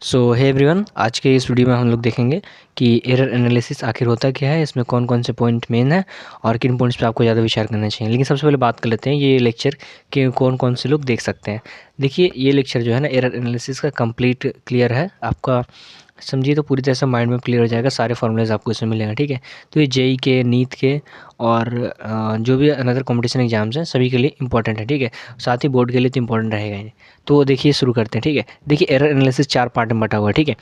सो hey everyone, आज के इस वीडियो में हम लोग देखेंगे कि एरर एनालिसिस आखिर होता क्या है, इसमें कौन कौन से पॉइंट मेन है और किन पॉइंट्स पे आपको ज़्यादा विचार करना चाहिए। लेकिन सबसे पहले बात कर लेते हैं ये लेक्चर के कौन कौन से लोग देख सकते हैं। देखिए ये लेक्चर जो है ना एरर एनालिसिस का कंप्लीट क्लियर है आपका, समझिए तो पूरी तरह से माइंड में क्लियर हो जाएगा, सारे फॉर्मूलेज आपको इसमें मिलेंगे। ठीक है, तो ये जेई के, नीट के और जो भी अनदर कंपटीशन एग्जाम्स हैं सभी के लिए इंपॉर्टेंट है। ठीक है, साथ ही बोर्ड के लिए तो इंपॉर्टेंट रहेगा ही। तो देखिए शुरू करते हैं। ठीक है, देखिए एरर एनालिसिस 4 पार्ट में बटा हुआ है। ठीक है,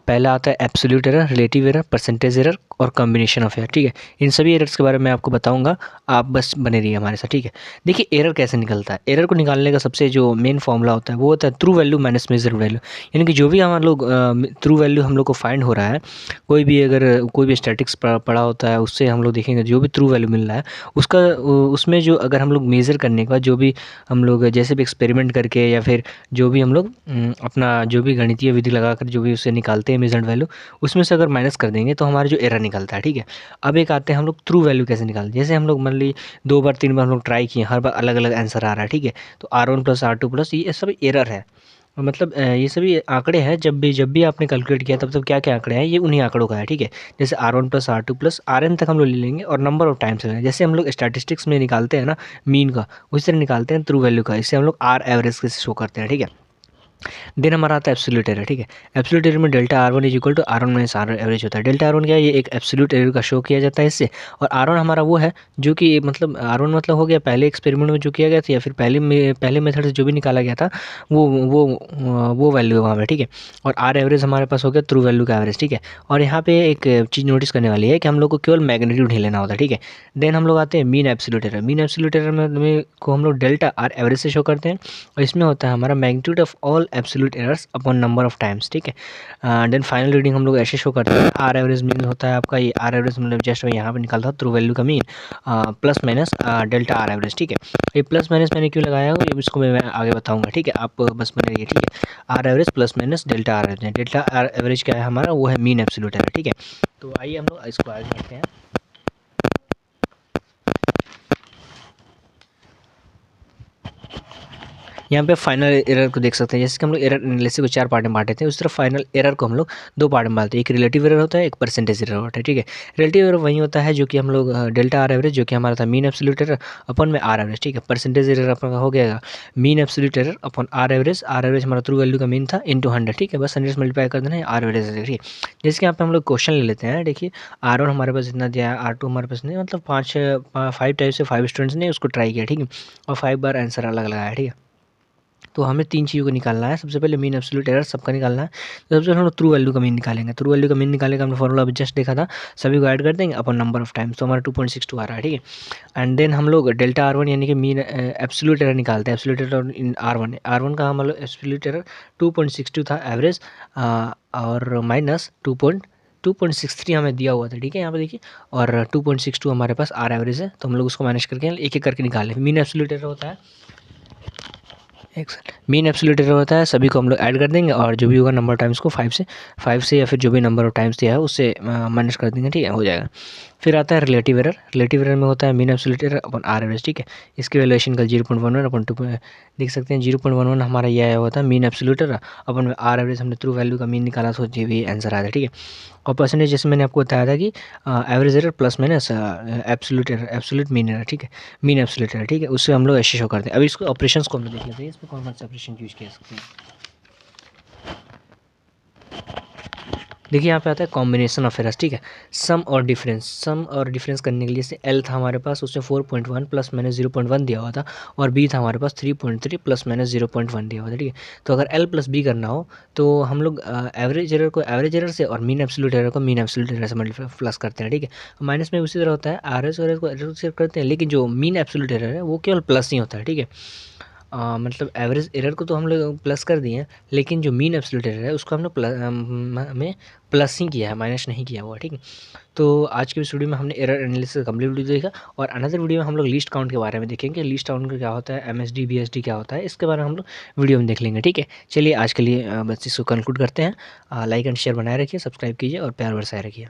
पहला आता है absolute error, relative error, percentage error और कॉम्बिनेशन ऑफ एरर। ठीक है, इन सभी एरर्स के बारे में आपको बताऊंगा, आप बस बने रहिए हमारे साथ। ठीक है, देखिए एरर कैसे निकलता है। एरर को निकालने का सबसे जो मेन फॉर्मूला होता है वो होता है true value minus measure value. यानी कि जो भी हम लोग ट्रू वैल्यू हम लोग को फाइंड हो रहा है, कोई भी अगर कोई भी स्टैटिक्स पढ़ा होता है उससे हम लोग देखेंगे जो भी ट्रू वैल्यू मिल रहा है उसका उसमें जो अगर हम लोग मेज़र करने के बाद जो भी हम लोग जैसे भी एक्सपेरिमेंट करके या फिर जो भी हम लोग अपना जो भी गणितीय विधि लगाकर जो भी उसे निकालते हैं मेजर्ड वैल्यू, उसमें से अगर माइनस कर देंगे तो हमारा जो एरर निकलता है। ठीक है, अब एक आते हैं हम लोग ट्रू वैल्यू कैसे निकालते हैं। जैसे हम लोग मान ली 2 बार 3 बार हम लोग ट्राई किए, हर बार अलग अलग आंसर आ रहा है। ठीक है, तो R1 प्लस R2 प्लस ये सब एरर है। मतलब ये सभी आंकड़े हैं, जब भी आपने कैलकुलेट किया तब तब क्या क्या आंकड़े हैं ये उन्हीं आंकड़ों का है। ठीक है, जैसे R1 plus R2 plus RN तक हम लोग ले लेंगे और नंबर ऑफ टाइम्स लेंगे। जैसे हम लोग स्टैटिस्टिक्स में निकालते हैं ना मीन का, उसी तरह निकालते हैं ट्रू वैल्यू का। इससे हम लोग आर एवरेज से शो करते हैं। ठीक है, देन हमारा आता है एब्सोल्यूट एरर। ठीक है, एब्सोल्यूट एरर में delta R1 is equal to R1 minus R average होता है। डेल्टा R1 क्या है, ये एक एब्सोल्यूट एरर का शो किया जाता है इससे। और R1 हमारा वो है जो कि मतलब R1 मतलब हो गया पहले एक्सपेरिमेंट में जो किया गया था या फिर पहले मेथड से जो भी निकाला गया था वो वैल्यू है वहाँ पे। ठीक है, और R एवरेज हमारे पास हो गया ट्रू वैल्यू का एवरेज। ठीक है, और यहाँ पे एक चीज़ नोटिस करने वाली है कि हम लोग को केवल मैग्नीट्यूड ही लेना होता है। ठीक है, देन हम लोग आते हैं mean absolute error. Mean absolute error में को हम लोग डेल्टा R एवरेज से शो करते हैं और इसमें होता है हमारा magnitude of all absolute errors upon number of times. ठीक है, देन फाइनल रीडिंग हम लोग ऐसे शो करते हैं। आर एवरेज मीन होता है आपका, ये आर एवरेज मतलब जस्ट यहाँ पे निकलता है ट्रू वैल्यू का mean plus minus delta R average. ठीक है, ये प्लस माइनस मैंने क्यों लगाया हो ये इसको मैं आगे बताऊंगा। ठीक है, आप बस बने रहिए। ठीक है, R average plus minus delta R average, delta R average क्या है हमारा, वो है मीन एब्सोल्यूट एरर। ठीक है, तो आइए हम लोग इसको आगे करते हैं। यहाँ पे फाइनल एरर को देख सकते हैं। जैसे कि हम लोग एरर एनालिसिस को 4 पार्ट में बांटे थे, उस तरह फाइनल एरर को हम लोग 2 पार्ट में बांटते हैं। एक रिलेटिव एरर होता है, एक परसेंटेज एरर होता है। ठीक है, रिलेटिव एरर वही होता है जो कि हम लोग डेल्टा आर एवरेज जो कि हमारा था मीन एब्सोल्यूट एरर अपन में आर एवरेज। ठीक है, परसेंटेज एरर अपना हो गया मीन एब्सोल्यूट एरर अपन आर एवरेज। आर एवरेज हमारा ट्रू वैल्यू का मीन था इंटू 100। ठीक है, बस 100 से मल्टीप्लाई कर देना है आर एवरेज। ठीक है, जैसे कि यहाँ पे हम लोग क्वेश्चन ले लेते हैं। देखिए R1 हमारे पास इतना दिया है, R2 हमारे पास नहीं, मतलब 5 टाइप से 5 स्टूडेंट्स ने उसको ट्राई किया। ठीक है, और 5 बार आंसर अलग लगाया। ठीक है, तो हमें 3 चीज़ों को निकालना है। सबसे पहले मीन एब्सोल्यूट एरर सबका निकालना है। तो सबसे पहले हम लोग ट्रू वैल्यू का मीन निकालेंगे। ट्रू वैल्यू का मीन निकालने का हमने फॉर्मूला अभी जस्ट देखा था, सभी को ऐड कर देंगे अपन नंबर ऑफ टाइम्स, तो हमारा 2.62 आ रहा है। ठीक है, एंड देन हम लोग डेल्टा R1 यानी कि मीन एब्सोल्यूट एरर निकालते हैं। एब्सोल्यूट एरर इन R1 का हम लोग एब्सोल्यूट एरर 2.62 था एवरेज, और माइनस 2.63 हमें दिया हुआ था। ठीक है, यहाँ पे देखिए, और 2.62 हमारे पास आर एवरेज है, तो हम लोग उसको माइनस करके एक एक करके निकालें। मीन एब्सोल्यूट एरर होता है एक मीन एब्सोल्यूट एरर होता है, सभी को हम लोग ऐड कर देंगे और जो भी होगा नंबर टाइम्स को 5 से या फिर जो भी नंबर ऑफ टाइम्स दिया है उससे माइनस कर देंगे। ठीक है, हो जाएगा। फिर आता है रिलेटिव एरर। रिलेटिव एरर में होता है मीन एब्सोल्यूट एरर अपन आर एवरेज। ठीक है, इसकी वैल्यूएशन कल 0.11 अपन 2 देख सकते हैं। 0.11 हमारा ये आया हुआ था मीन एब्सोल्यूट एरर अपन में आर एवरेज, हमने ट्रू वैल्यू का मीन निकाला तो ये भी आंसर आया था। ठीक है, और परसेंटेज जैसे मैंने आपको बताया था कि average error plus minus absolute error, absolute mean error. ठीक है, मीन एब्सोल्यूट एरर। ठीक है, उससे हम लोग ऐसे शो करते हैं। अभी इसको ऑपरेशंस को हम लोग देख लेते हैं, इसमें कौन कौन से ऑपरेशन यूज किया सकते हैं। देखिए यहाँ पे आता है कॉम्बिनेशन ऑफ एरर्स। ठीक है, सम और डिफरेंस करने के लिए, जैसे एल था हमारे पास, उसमें 4.1 प्लस माइनस 0.1 दिया हुआ था, और बी था हमारे पास 3.3 प्लस माइनस 0.1 दिया हुआ था। ठीक है, तो अगर एल प्लस बी करना हो तो हम लोग एवरेज एरर को एवरेज एरर से और मीन एब्सोल्यूट एरर को मीन एब्सोल्यूट एरर से मल्टीप्लाई प्लस करते हैं। ठीक है, माइनस में उसी तरह होता है, आर एस एरर को एरर से करते हैं, लेकिन जो मीन एब्सोल्यूट एरर है वो केवल प्लस ही होता है। ठीक है, मतलब एवरेज एरर को तो हम लोग प्लस कर दिए हैं, लेकिन जो मीन एब्सोल्यूट एरर है उसको हम लोग में प्लस ही किया है, माइनस नहीं किया हुआ। ठीक है, तो आज के इस वीडियो में हमने एरर एनालिसिस का कंप्लीट वीडियो देखा, और अनदर वीडियो में हम लोग लिस्ट काउंट के बारे में देखेंगे। लिस्ट काउंट का क्या होता है, एमएसडी बीएसडी क्या होता है, इसके बारे में हम लोग वीडियो में देख लेंगे। ठीक है, चलिए आज के लिए बस इसको कंक्लूड करते हैं। लाइक एंड शेयर बनाए रखिए, सब्सक्राइब कीजिए और प्यार बरसाए रखिए।